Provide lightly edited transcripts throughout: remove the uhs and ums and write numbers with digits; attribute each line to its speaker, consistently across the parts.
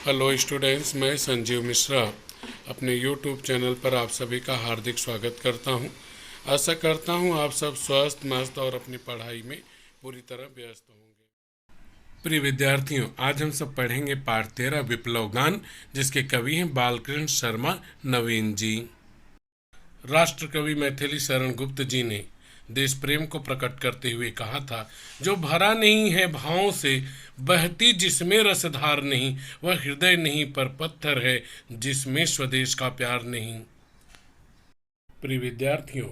Speaker 1: Hello students, मैं संजीव मिश्रा अपने YouTube channel पर आप सभी का हार्दिक स्वागत करता हूं। आशा करता हूं आप सब स्वस्थ मस्त और अपनी पढ़ाई में पूरी तरह व्यस्त होंगे। प्रिय विद्यार्थियों, आज हम सब पढ़ेंगे पाठ 13 विप्लव गान, जिसके कवि हैं बालकृष्ण शर्मा नवीन जी। राष्ट्रकवि मैथिली शरण गुप्त जी ने देश प्रेम को प्रकट करते हुए कहा था, जो भरा नहीं है भावों से, बहती जिसमें रसधार नहीं, वह हृदय नहीं पर पत्थर है, जिसमें स्वदेश का प्यार नहीं। प्रिय विद्यार्थियों,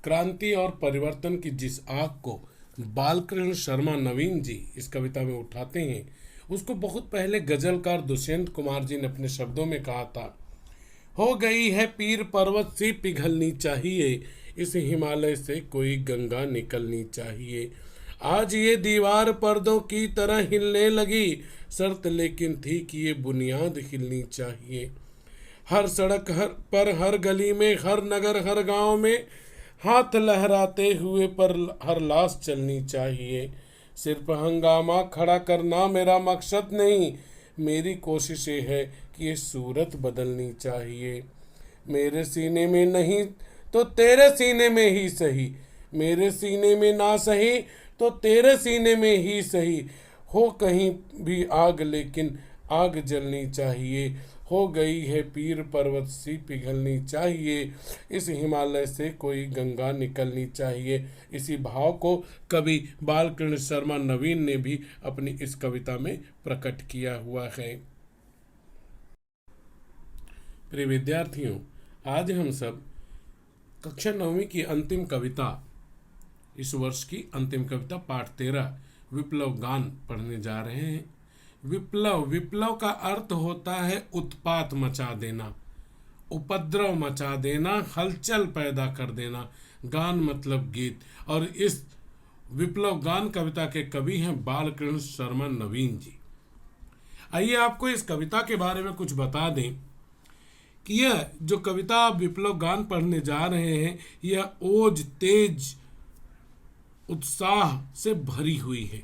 Speaker 1: क्रांति और परिवर्तन की जिस आग को बालकृष्ण शर्मा नवीन जी इस कविता में उठाते हैं, उसको बहुत पहले गजलकार दुष्यंत कुमार जी ने अपने शब्दों में कहा था। हो गई है पीर पर्वत सी पिघलनी चाहिए, इस हिमालय से कोई गंगा निकलनी चाहिए। आज ये दीवार पर्दों की तरह हिलने लगी, शर्त लेकिन थी कि ये बुनियाद हिलनी चाहिए। हर सड़क पर, हर गली में, हर नगर, हर गांव में हाथ लहराते हुए पर हर लाश चलनी चाहिए। सिर्फ हंगामा खड़ा करना मेरा मकसद नहीं, मेरी कोशिश ये है कि ये सूरत बदलनी चाहिए। मेरे सीने में नहीं तो तेरे सीने में ही सही, मेरे सीने में ना सही तो तेरे सीने में ही सही। हो कहीं भी आग लेकिन आग जलनी चाहिए। हो गई है पीर पर्वत सी पिघलनी चाहिए, इस हिमालय से कोई गंगा निकलनी चाहिए। इसी भाव को कवि बालकृष्ण शर्मा नवीन ने भी अपनी इस कविता में प्रकट किया हुआ है। प्रिय विद्यार्थियों, आज हम सब कक्षा 9वीं की अंतिम कविता, इस वर्ष की अंतिम कविता पाठ 13 विप्लव गान पढ़ने जा रहे हैं। विप्लव का अर्थ होता है उत्पात मचा देना, उपद्रव मचा देना, हलचल पैदा कर देना। गान मतलब गीत, और इस विप्लव गान कविता के कवि हैं बालकृष्ण शर्मा नवीन जी। आइए आपको इस कविता के बारे में कुछ बता दें कि यह जो कविता आप विप्लव गान पढ़ने जा रहे हैं, यह ओज, तेज, उत्साह से भरी हुई है।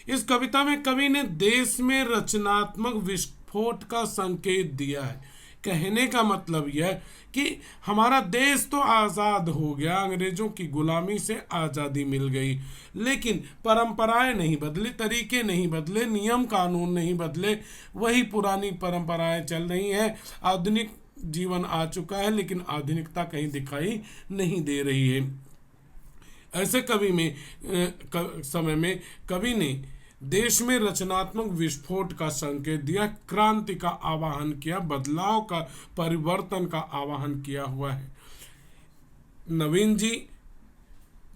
Speaker 1: इस कविता में कवि ने देश में रचनात्मक विस्फोट का संकेत दिया है। कहने का मतलब यह कि हमारा देश तो आज़ाद हो गया, अंग्रेजों की गुलामी से आज़ादी मिल गई, लेकिन परंपराएं नहीं बदली, तरीके नहीं बदले, नियम कानून नहीं बदले, वही पुरानी परंपराएं चल रही हैं। आधुनिक जीवन आ चुका है, लेकिन आधुनिकता कहीं दिखाई नहीं दे रही है। ऐसे समय में कवि ने देश में रचनात्मक विस्फोट का संकेत दिया, क्रांति का आह्वान किया, बदलाव का, परिवर्तन का आह्वान किया हुआ है। नवीन जी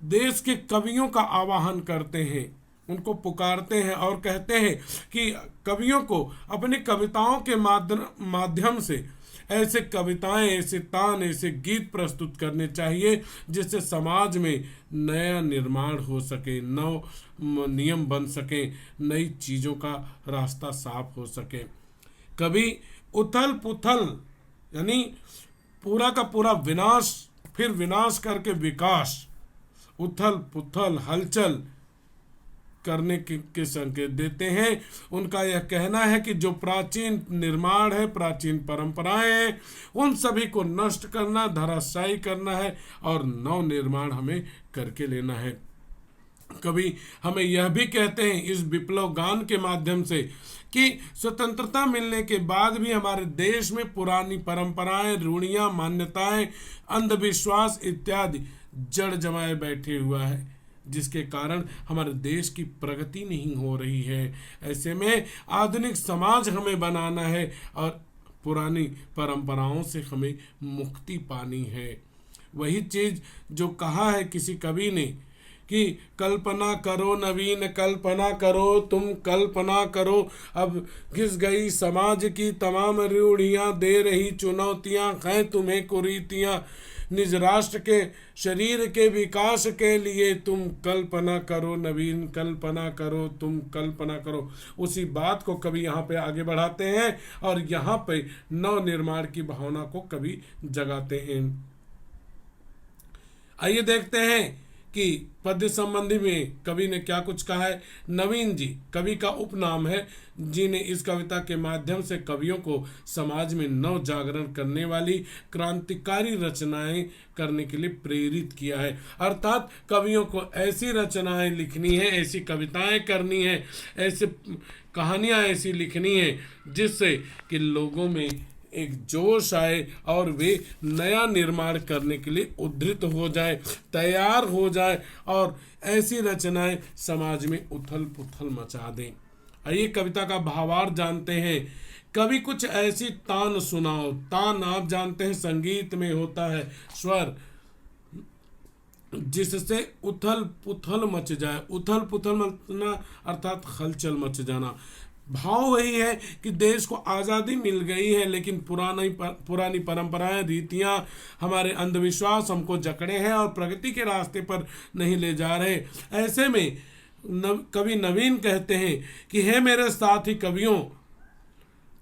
Speaker 1: देश के कवियों का आह्वान करते हैं, उनको पुकारते हैं और कहते हैं कि कवियों को अपनी कविताओं के माध्यम से ऐसे कविताएं, ऐसे तान, ऐसे गीत प्रस्तुत करने चाहिए जिससे समाज में नया निर्माण हो सके, नव नियम बन सके, नई चीज़ों का रास्ता साफ हो सके। कभी उथल पुथल यानी पूरा का पूरा विनाश, फिर विनाश करके विकास, उथल पुथल हलचल करने के संकेत देते हैं। उनका यह कहना है कि जो प्राचीन निर्माण है, प्राचीन परंपराएं हैं, उन सभी को नष्ट करना, धराशायी करना है और नव निर्माण हमें करके लेना है। कभी हमें यह भी कहते हैं इस विप्लव गान के माध्यम से कि स्वतंत्रता मिलने के बाद भी हमारे देश में पुरानी परंपराएं, रूढ़ियां, मान्यताएं, अंधविश्वास इत्यादि जड़ जमाए बैठे हुआ है, जिसके कारण हमारे देश की प्रगति नहीं हो रही है। ऐसे में आधुनिक समाज हमें बनाना है और पुरानी परंपराओं से हमें मुक्ति पानी है। वही चीज़ जो कहा है किसी कवि ने कि कल्पना करो नवीन, कल्पना करो तुम, कल्पना करो अब घिस गई समाज की तमाम रूढ़ियाँ, दे रही चुनौतियाँ हैं तुम्हें कुरीतियाँ, निज राष्ट्र के शरीर के विकास के लिए तुम कल्पना करो नवीन, कल्पना करो तुम, कल्पना करो। उसी बात को कवि यहाँ पे आगे बढ़ाते हैं और यहाँ पे नव निर्माण की भावना को कवि जगाते हैं। आइए देखते हैं कि पद्य संबंधी में कवि ने क्या कुछ कहा है। नवीन जी कवि का उपनाम है, जिन्हें इस कविता के माध्यम से कवियों को समाज में नव जागरण करने वाली क्रांतिकारी रचनाएं करने के लिए प्रेरित किया है। अर्थात कवियों को ऐसी रचनाएं लिखनी है, ऐसी कविताएं करनी है, ऐसे कहानियां ऐसी लिखनी है जिससे कि लोगों में एक जोश आए और वे नया निर्माण करने के लिए उद्धृत हो जाए, तैयार हो जाए और ऐसी रचनाएं समाज में उथल पुथल मचा दें। आइए कविता का भावार्थ जानते हैं। कभी कुछ ऐसी तान सुनाओ। तान आप जानते हैं संगीत में होता है स्वर, जिससे उथल पुथल मच जाए। उथल पुथल मचना अर्थात हलचल मच जाना। भाव वही है कि देश को आज़ादी मिल गई है, लेकिन पुरानी परंपराएं, रीतियां, हमारे अंधविश्वास हमको जकड़े हैं और प्रगति के रास्ते पर नहीं ले जा रहे। ऐसे में कवि नवीन कहते हैं कि हे मेरे साथी कवियों,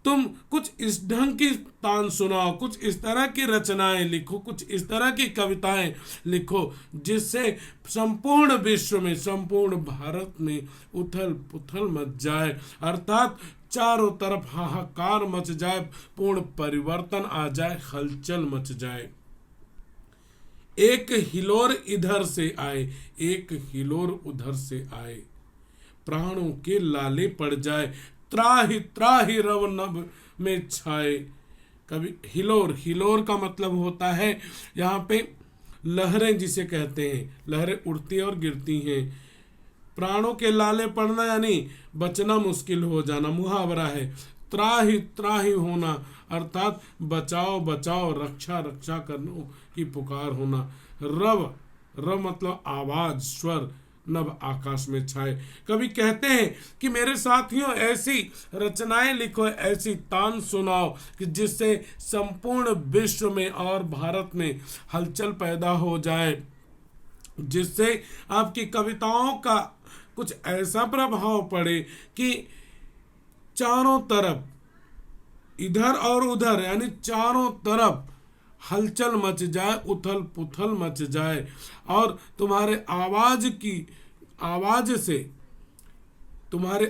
Speaker 1: तुम कुछ इस ढंग की तान सुनाओ, कुछ इस तरह की रचनाएं लिखो, कुछ इस तरह की कविताएं लिखो जिससे संपूर्ण विश्व में, संपूर्ण भारत में उथल पुथल मच जाए, अर्थात चारों तरफ हाहाकार मच जाए, पूर्ण परिवर्तन आ जाए, हलचल मच जाए। एक हिलोर इधर से आए, एक हिलोर उधर से आए, प्राणों के लाले पड़ जाए, त्राहि त्राहि रव नभ में छाए। कभी हिलोर, हिलोर का मतलब होता है यहाँ पे लहरें, जिसे कहते हैं, लहरें उड़ती हैं और गिरती हैं। प्राणों के लाले पड़ना यानी बचना मुश्किल हो जाना, मुहावरा है। त्राहि त्राहि होना अर्थात बचाओ बचाओ, रक्षा रक्षा करने की पुकार होना। रव, रव मतलब आवाज, स्वर, नभ आकाश में छाए। कभी कहते हैं कि मेरे साथियों ऐसी रचनाएं लिखो, ऐसी तान सुनाओ कि जिससे संपूर्ण विश्व में और भारत में हलचल पैदा हो जाए, जिससे आपकी कविताओं का कुछ ऐसा प्रभाव पड़े कि चारों तरफ इधर और उधर यानी चारों तरफ हलचल मच जाए, उथल पुथल मच जाए और तुम्हारे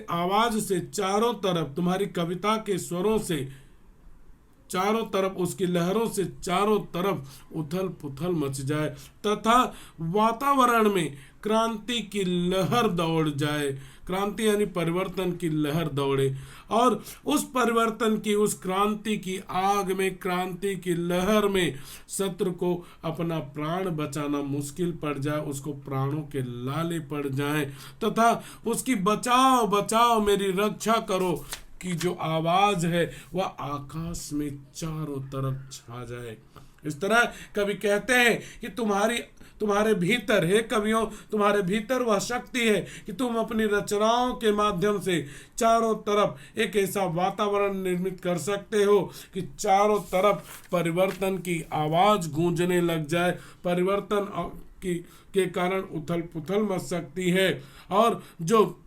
Speaker 1: आवाज से चारों तरफ, तुम्हारी कविता के स्वरों से चारों तरफ, उसकी लहरों से चारों तरफ उथल पुथल मच जाए तथा वातावरण में क्रांति की लहर दौड़ जाए। क्रांति यानी परिवर्तन की लहर दौड़े और उस परिवर्तन की, उस क्रांति की आग में, क्रांति की लहर में शत्रु को अपना प्राण बचाना मुश्किल पड़ जाए, उसको प्राणों के लाले पड़ जाए तथा उसकी बचाओ बचाओ मेरी रक्षा करो की जो आवाज है वह आकाश में चारों तरफ छा जाए। इस तरह कवि कहते हैं कि तुम्हारे भीतर, हे कवियों, तुम्हारे भीतर वह शक्ति है कि तुम अपनी रचनाओं के माध्यम से चारों तरफ एक ऐसा वातावरण निर्मित कर सकते हो कि चारों तरफ परिवर्तन की आवाज गूंजने लग जाए, परिवर्तन के कारण उथल पुथल मच सकती है और जो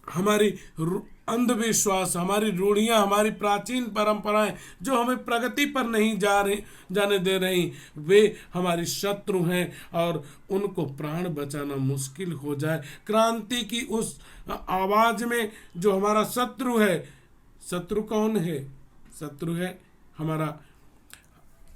Speaker 1: हमारी अंधविश्वास, हमारी रूढ़ियां, हमारी प्राचीन परंपराएं जो हमें प्रगति पर नहीं जाने दे रही, वे हमारी शत्रु हैं और उनको प्राण बचाना मुश्किल हो जाए। क्रांति की उस आवाज में जो हमारा शत्रु है, शत्रु कौन है? शत्रु है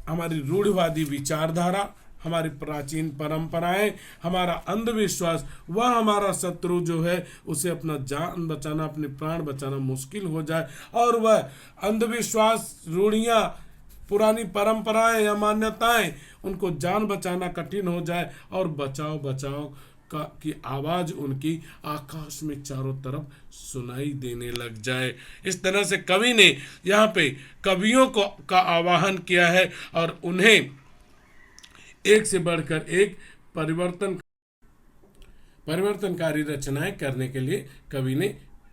Speaker 1: हमारी रूढ़िवादी विचारधारा, हमारी प्राचीन परंपराएं, हमारा अंधविश्वास। वह हमारा शत्रु जो है उसे अपना जान बचाना, अपने प्राण बचाना मुश्किल हो जाए और वह अंधविश्वास, रूढ़ियां, पुरानी परंपराएं या मान्यताएं, उनको जान बचाना कठिन हो जाए और बचाओ बचाओ की आवाज उनकी आकाश में चारों तरफ सुनाई देने लग जाए। इस तरह से कवि ने यहाँ पे कवियों का आह्वान किया है और उन्हें एक से बढ़कर एक परिवर्तनकारी रचनाएं करने के लिए कवि ने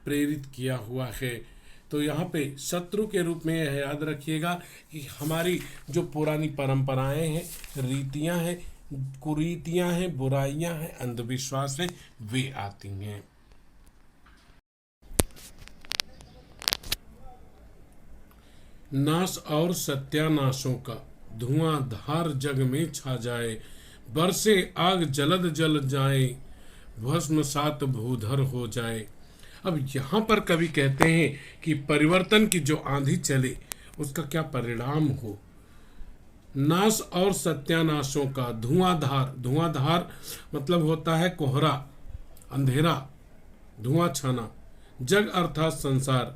Speaker 1: प्रेरित किया हुआ है। तो यहाँ पे शत्रु के रूप में यह याद रखिएगा कि हमारी जो पुरानी परंपराएं हैं, रीतियां हैं, कुरीतियां हैं, बुराइयां हैं, अंधविश्वास हैं, वे आती हैं। नाश और सत्यानाशों का धुआंधार जग में छा जाए, बरसे आग जलद जल जाए, भस्म सात भूधर हो जाए। अब यहाँ पर कवि कहते हैं कि परिवर्तन की जो आंधी चले उसका क्या परिणाम हो। नाश और सत्यानाशों का धुआंधार, धुआंधार मतलब होता है कोहरा, अंधेरा, धुआं छाना। जग अर्थात संसार।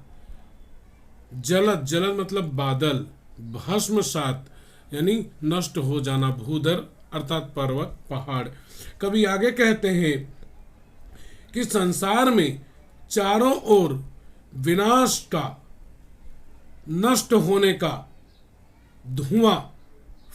Speaker 1: जलद, जलद मतलब बादल। भस्म सात यानी नष्ट हो जाना। भूधर अर्थात पर्वत, पहाड़। कभी आगे कहते हैं कि संसार में चारों ओर विनाश का, नष्ट होने का धुआं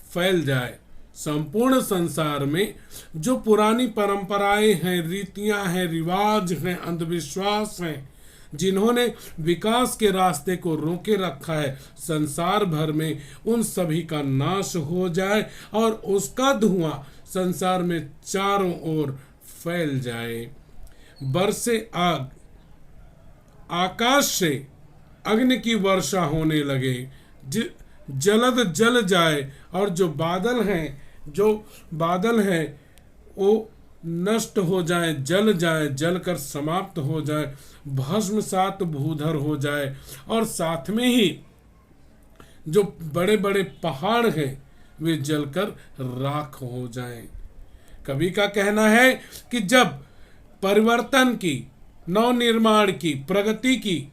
Speaker 1: फैल जाए। संपूर्ण संसार में जो पुरानी परंपराएं हैं, रीतियां हैं, रिवाज हैं, अंधविश्वास हैं, जिन्होंने विकास के रास्ते को रोके रखा है, संसार भर में उन सभी का नाश हो जाए और उसका धुआं संसार में चारों ओर फैल जाए। बरसे आग, आकाश से अग्नि की वर्षा होने लगे, जलद जल जाए और जो बादल हैं वो नष्ट हो जाए, जल जाए, जल कर समाप्त हो जाए, भस्म सात भूधर हो जाए और साथ में ही जो बड़े बड़े पहाड़ हैं वे जलकर राख हो जाएं। कवि का कहना है कि जब परिवर्तन की, नवनिर्माण की, प्रगति की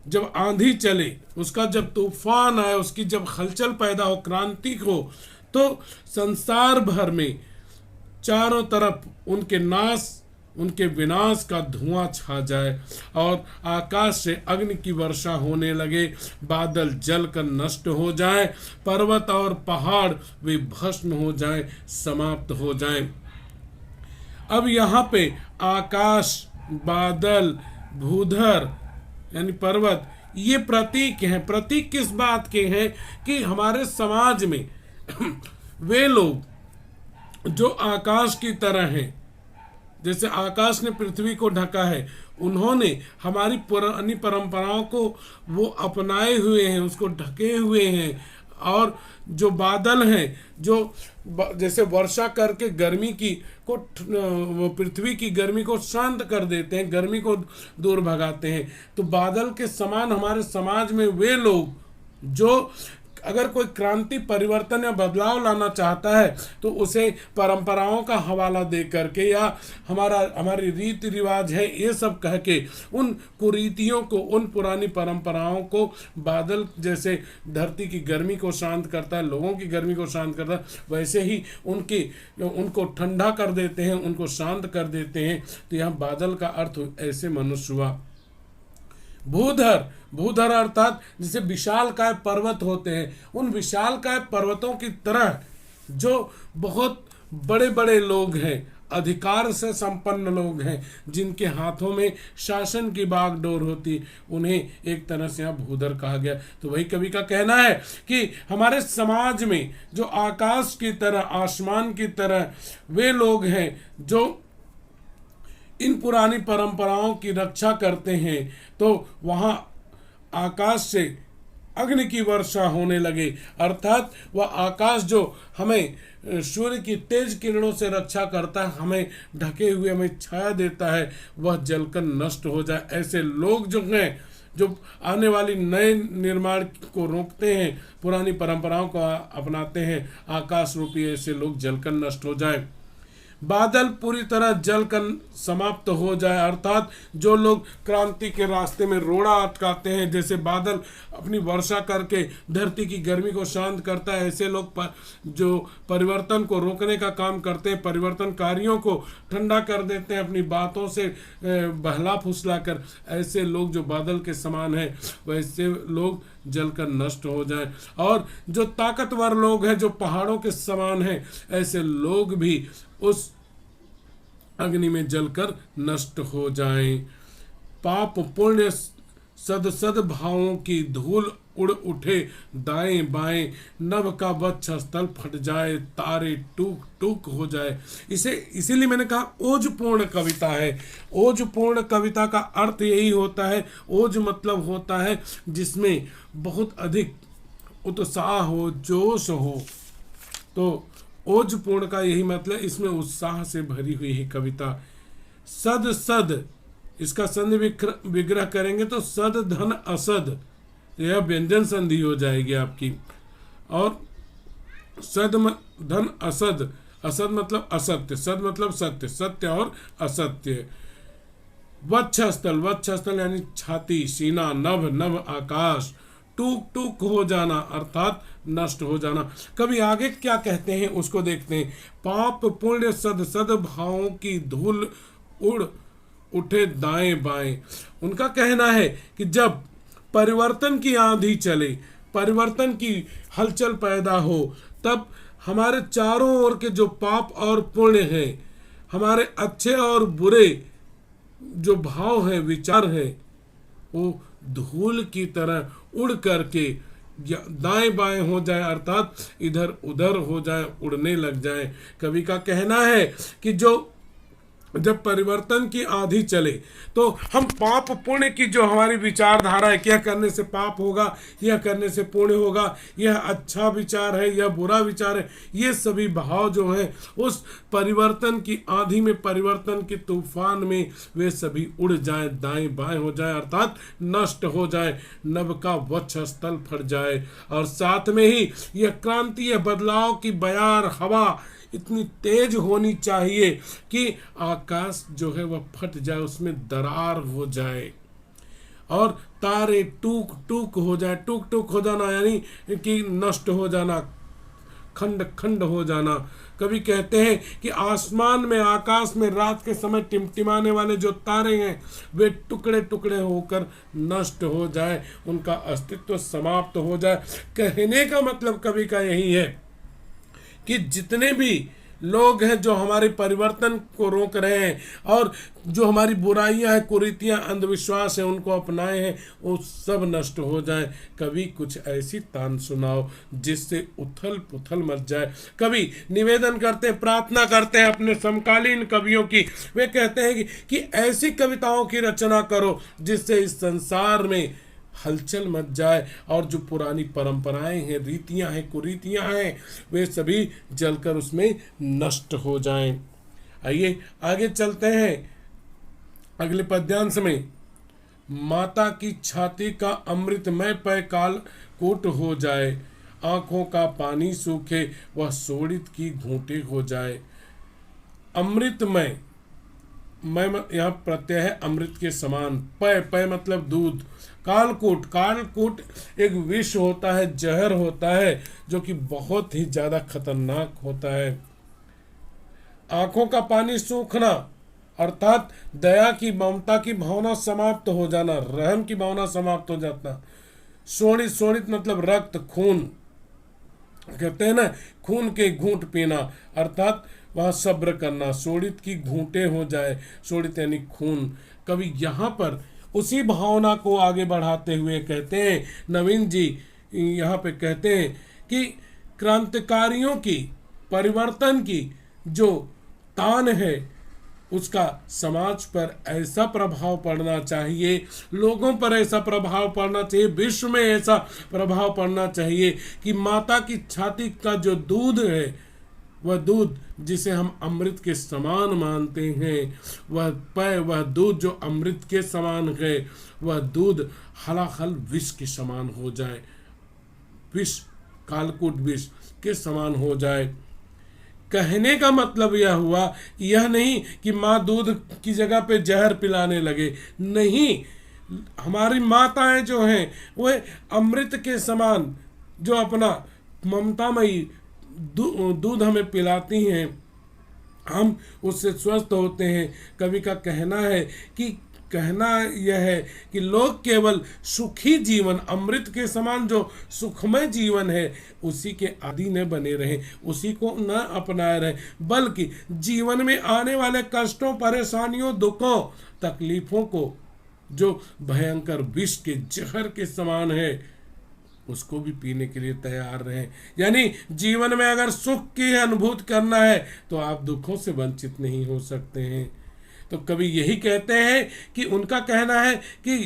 Speaker 1: जब आंधी चले, उसका जब तूफान आए, उसकी जब हलचल पैदा हो, क्रांति हो, तो संसार भर में चारों तरफ उनके नाश, उनके विनाश का धुआं छा जाए और आकाश से अग्नि की वर्षा होने लगे, बादल जल कर नष्ट हो जाए, पर्वत और पहाड़ वे भस्म हो जाए, समाप्त हो जाए। अब यहाँ पे आकाश, बादल, भूधर यानी पर्वत, ये प्रतीक हैं। प्रतीक किस बात के हैं कि हमारे समाज में वे लोग जो आकाश की तरह हैं, जैसे आकाश ने पृथ्वी को ढका है, उन्होंने हमारी पुरानी परंपराओं को वो अपनाए हुए हैं, उसको ढके हुए हैं। और जो बादल हैं, जो जैसे वर्षा करके गर्मी की को, पृथ्वी की गर्मी को शांत कर देते हैं, गर्मी को दूर भगाते हैं, तो बादल के समान हमारे समाज में वे लोग जो अगर कोई क्रांति, परिवर्तन या बदलाव लाना चाहता है तो उसे परंपराओं का हवाला दे करके या हमारी रीति रिवाज है ये सब कह के उन कुरीतियों को, उन पुरानी परंपराओं को, बादल जैसे धरती की गर्मी को शांत करता है, लोगों की गर्मी को शांत करता है, वैसे ही उनको ठंडा कर देते हैं, उनको शांत कर देते हैं। तो यहाँ बादल का अर्थ ऐसे मनुष्य हुआ। भूधर, भूधर अर्थात जैसे विशालकाय पर्वत होते हैं, उन विशालकाय पर्वतों की तरह जो बहुत बड़े बड़े लोग हैं, अधिकार से संपन्न लोग हैं, जिनके हाथों में शासन की बागडोर होती, उन्हें एक तरह से यहाँ भूधर कहा गया। तो वही कवि का कहना है कि हमारे समाज में जो आकाश की तरह, आसमान की तरह वे लोग हैं जो इन पुरानी परंपराओं की रक्षा करते हैं, तो वहाँ आकाश से अग्नि की वर्षा होने लगे, अर्थात वह आकाश जो हमें सूर्य की तेज किरणों से रक्षा करता है, हमें ढके हुए, हमें छाया देता है, वह जलकर नष्ट हो जाए। ऐसे लोग जो हैं, जो आने वाली नए निर्माण को रोकते हैं, पुरानी परंपराओं को अपनाते हैं, आकाश रूपी ऐसे लोग जलकर नष्ट हो जाए। बादल पूरी तरह जलकर समाप्त हो जाए, अर्थात जो लोग क्रांति के रास्ते में रोड़ा अटकाते हैं, जैसे बादल अपनी वर्षा करके धरती की गर्मी को शांत करता है, ऐसे लोग जो परिवर्तन को रोकने का काम करते हैं, परिवर्तनकारियों को ठंडा कर देते हैं अपनी बातों से बहला फुसला कर, ऐसे लोग जो बादल के समान हैं, वैसे लोग जलकर नष्ट हो जाएं। और जो ताकतवर लोग हैं, जो पहाड़ों के समान हैं, ऐसे लोग भी उस अग्नि में जलकर नष्ट हो जाएं। पाप पुण्य सद भावों की धूल उड़ उठे दाएं बाएं, नभ का वक्ष स्थल फट जाए, तारे टूक टूक हो जाए। इसीलिए मैंने कहा ओजपूर्ण कविता है। ओजपूर्ण कविता का अर्थ यही होता है, ओज मतलब होता है जिसमें बहुत अधिक उत्साह हो, जोश हो। तो ओजपूर्ण का यही मतलब, इसमें उत्साह से भरी हुई है कविता। सद सद, इसका संधि विग्रह करेंगे तो सद धन असद, यह व्यंजन संधि हो जाएगी आपकी। और सद धन असद, असद मतलब असत्य, सद मतलब सत्य, सत्य और असत्य। वक्षस्थल, वक्षस्थल यानी छाती, सीना, नभ, नभ आकाश। टूक टूक हो जाना अर्थात नष्ट हो जाना। कभी आगे क्या कहते हैं उसको देखते हैं। पाप पुण्य सद सद भावों की धूल उड़ उठे दाएं बाएं। उनका कहना है कि जब परिवर्तन की आंधी चले, परिवर्तन की हलचल पैदा हो, तब हमारे चारों ओर के जो पाप और पुण्य हैं, हमारे अच्छे और बुरे जो भाव हैं, विचार हैं, वो धूल की तरह उड़ करके दाएं बाएं हो जाए, अर्थात इधर उधर हो जाए, उड़ने लग जाए। कवि का कहना है कि जब परिवर्तन की आंधी चले तो हम पाप पुण्य की जो हमारी विचारधारा है, क्या करने से पाप होगा, यह करने से पुण्य होगा, यह अच्छा विचार है, यह बुरा विचार है, ये सभी भाव जो है उस परिवर्तन की आंधी में, परिवर्तन के तूफान में वे सभी उड़ जाए, दाएं बाएं हो जाए, अर्थात नष्ट हो जाए, नभ का वक्षस्थल फट जाए। और साथ में ही यह क्रांति, यह बदलाव की बयार हवा इतनी तेज होनी चाहिए कि आकाश जो है वह फट जाए, उसमें दरार हो जाए और तारे टूक टूक हो जाए। टूक टूक हो जाना यानी कि नष्ट हो जाना, खंड खंड हो जाना। कभी कहते हैं कि आसमान में, आकाश में रात के समय टिमटिमाने वाले जो तारे हैं वे टुकड़े टुकड़े होकर नष्ट हो जाए, उनका अस्तित्व समाप्त हो जाए। कहने का मतलब कवि का यही है कि जितने भी लोग हैं जो हमारे परिवर्तन को रोक रहे हैं और जो हमारी बुराइयां हैं, कुरीतियां, अंधविश्वास है, उनको अपनाए हैं, वो सब नष्ट हो जाए। कभी कुछ ऐसी तान सुनाओ जिससे उथल पुथल मच जाए। कभी निवेदन करते हैं, प्रार्थना करते हैं अपने समकालीन कवियों की, वे कहते हैं कि ऐसी कविताओं की रचना करो जिससे इस संसार में हलचल मच जाए और जो पुरानी परंपराएं हैं, रीतियां हैं, कुरीतियां हैं, वे सभी जलकर उसमें नष्ट हो जाएं। आइए आगे चलते हैं अगले पद्यांश में। माता की छाती का अमृतमय पय काल कूट हो जाए, आंखों का पानी सूखे वह सोड़ित की घूंटे हो जाए। अमृतमय, मैं यहाँ प्रत्यय है अमृत के समान। पय, पय मतलब दूध। कालकूट, कालकूट एक विष होता है, जहर होता है जो कि बहुत ही ज्यादा खतरनाक होता है। आंखों का पानी सूखना अर्थात दया की, ममता की भावना समाप्त हो जाना, रहम की भावना समाप्त हो जाता। शोणित, शोणित मतलब रक्त, खून, कहते हैं ना खून के घूंट पीना, अर्थात वहां सब्र करना। शोणित की घूंटे हो जाए, शोणित यानी खून। कभी यहाँ पर उसी भावना को आगे बढ़ाते हुए कहते हैं, नवीन जी यहाँ पे कहते हैं कि क्रांतिकारियों की, परिवर्तन की जो तान है उसका समाज पर ऐसा प्रभाव पड़ना चाहिए, लोगों पर ऐसा प्रभाव पड़ना चाहिए, विश्व में ऐसा प्रभाव पड़ना चाहिए कि माता की छाती का जो दूध है, वह दूध जिसे हम अमृत के समान मानते हैं, वह पय, वह दूध जो अमृत के समान है, वह दूध हलाहल विष के समान हो जाए, विष, कालकूट विष के समान हो जाए। कहने का मतलब यह हुआ, यह नहीं कि माँ दूध की जगह पे जहर पिलाने लगे, नहीं, हमारी माताएं जो हैं वह अमृत के समान जो अपना ममतामयी दूध हमें पिलाती हैं, हम उससे स्वस्थ होते हैं। कवि का कहना है कि कहना यह है कि लोग केवल सुखी जीवन, अमृत के समान जो सुखमय जीवन है उसी के आदी न बने रहे, उसी को न अपनाए रहे, बल्कि जीवन में आने वाले कष्टों, परेशानियों, दुखों, तकलीफों को जो भयंकर विष के जहर के समान है उसको भी पीने के लिए तैयार रहें। यानी जीवन में अगर सुख की अनुभूति करना है तो आप दुखों से वंचित नहीं हो सकते हैं। तो कवि यही कहते हैं कि उनका कहना है कि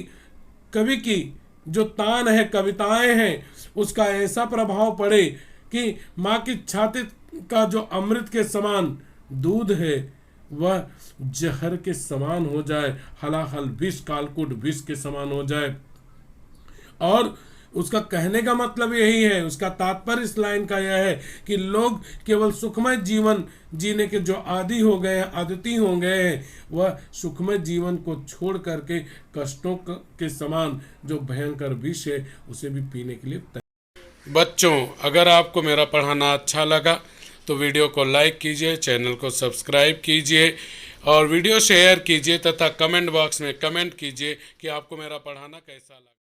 Speaker 1: कवि की जो तान है, कविताएं हैं, उसका ऐसा प्रभाव पड़े कि माँ की छाती का जो अमृत के समान दूध है वह जहर के समान हो जाए, हलाहल विष, कालकूट विष के समान हो जाए। और उसका कहने का मतलब यही है, उसका तात्पर्य इस लाइन का यह है कि लोग केवल सुखमय जीवन जीने के जो आदी हो गए हैं, आदती हो गए हैं, वह सुखमय जीवन को छोड़ करके कष्टों के समान जो भयंकर विष है उसे भी पीने के लिए तैयार। बच्चों, अगर आपको मेरा पढ़ाना अच्छा लगा तो वीडियो को लाइक कीजिए, चैनल को सब्सक्राइब कीजिए और वीडियो शेयर कीजिए तथा कमेंट बॉक्स में कमेंट कीजिए कि आपको मेरा पढ़ाना कैसा लगा।